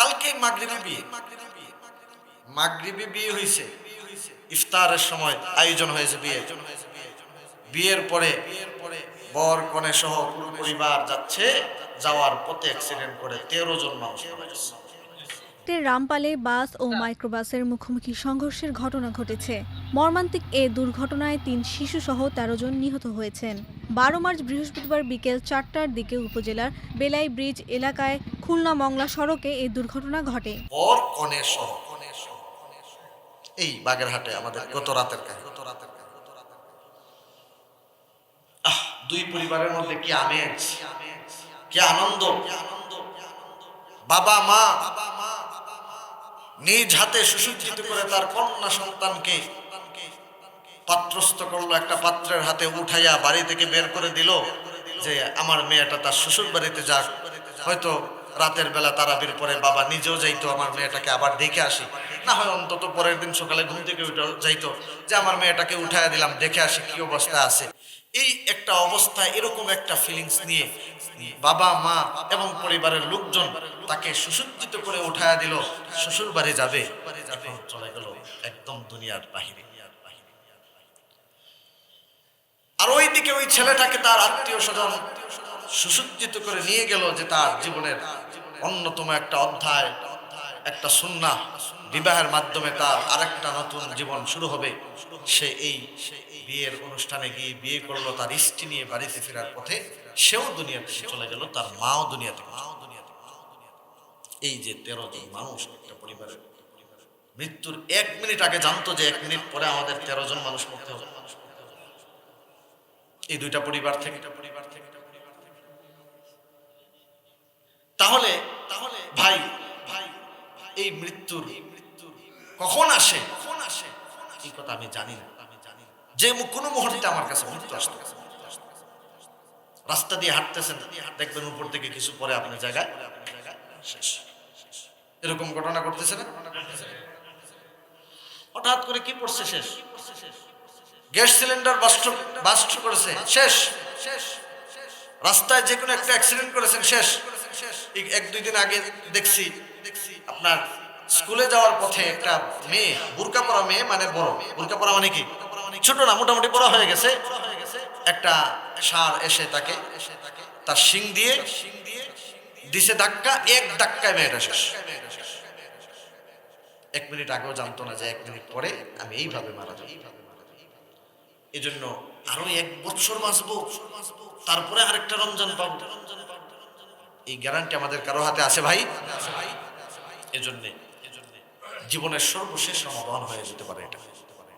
কালকে মাগরিবি বিয়ে হয়েছে, ইফতারের সময় আয়োজন হয়েছে বিয়ের পরে বর কনে সহ পুরো পরিবার যাচ্ছে, যাওয়ার পথে অ্যাক্সিডেন্ট করে 13 জন মানুষ মারা গেছে। রামপালে বাস ও মাইক্রোবাসের মুখোমুখি সংঘর্ষের ঘটনা ঘটেছে। মর্মান্তিক এ দুর্ঘটনায় 3 শিশুসহ 13 জন নিহত হয়েছেন। 12 মার্চ বৃহস্পতিবার বিকেল 4টার দিকে উপজেলার বেলাই ব্রিজ এলাকায় খুলনা মংলা সড়কে এই দুর্ঘটনা ঘটে। বর কনে সহ এই বাগেরহাটে আমাদের গত রাতের কাহিনী। দুই পরিবারের মধ্যে কি আমেজ, কি আনন্দ। বাবা মা নিজ হাতে সুসজ্জিত করে তার কন্যা সন্তানকে পাত্রস্থ করলো, একটা পাত্রের হাতে উঠাইয়া বাড়ি থেকে বের করে দিল যে আমার মেয়েটা তার শ্বশুর বাড়িতে যাক। হয়তো রাতের বেলা তারাবির পরে বাবা নিজেও যাইতো আমার মেয়েটাকে আবার দেখে আসি, না হয় অন্তত পরের দিন সকালে ঘুম থেকে উঠে যাইতো যে আমার মেয়েটাকে উঠাইয়া দিলাম, দেখে আসি কি অবস্থা আছে। এই একটা অবস্থায় এরকম একটা ফিলিংস নিয়ে বাবা মা এবং পরিবারের লোকজন তাকে সুসজ্জিত করে উঠাইয়া দিল, শ্বশুর বাড়ি যাবে। এখন চলে গেল একদম দুনিয়ার বাহিরে। আর ওইদিকে ওই ছেলেটাকে তার আত্মীয় স্বজন সুসজ্জিত করে নিয়ে গেল যে তার জীবনের অন্যতম একটা অধ্যায়, একটা সুন্নাহ, বিবাহের মাধ্যমে তার আরেকটা নতুন জীবন শুরু হবে। সে এই বিয়ের অনুষ্ঠানে গিয়ে বিয়ে করলো, তার স্ত্রী নিয়ে বাড়িতে ফেরার পথে সেও দুনিয়া থেকে চলে গেল, তার মাও দুনিয়া থেকে। এই যে 13 জন মানুষ একটা পরিবারের মৃত্যুর 1 মিনিট আগে জানতো যে 1 মিনিট পরে আমাদের 13 জন মানুষ মরতে হবে। এই দুইটা পরিবার থেকে। তাহলে ভাই এই মৃত্যুর কখন আসে এই কথা আমি জানি না। যে কোনো মুহূর্তে আমার কাছে মৃত্যু আসতে, রাস্তা দিয়ে হাঁটতেছেন দেখবেন উপর থেকে কিছু পরে আপনার জায়গায় শেষ। এরকম ঘটনা ঘটতেছে না? হঠাৎ করে কি পড়ছে শেষ, গ্যাস সিলিন্ডার বাস্ট করেছে শেষ, রাস্তায় যে কোনো একটা অ্যাক্সিডেন্ট করেছেন শেষ। 1-2 দিন আগে দেখছি আপনার স্কুলে যাওয়ার পথে একটা মেয়ে, বোরকা পরা মেয়ে, মানে বড় বোরকা পরা মানে কি ছোট না, মোটামুটি পড়া হয়ে গেছে, একটা ষাঁড় এসে তাকে তার শিং দিয়ে দিছে ধাক্কা, 1 ধাক্কায় মেয়েটা শেষ। 1 মিনিট আগেও জানতো না যে 1 মিনিট পরে আমি এইভাবে মারা যাবো। এই জন্য আরো 1 বছর বাঁচবো, তারপরে আরেকটা রমজান পাবো, এই গ্যারান্টি আমাদের কারো হাতে আছে ভাই? এজন্য জীবনের সর্বশেষ রমাদান হয়ে যেতে পারে এটা।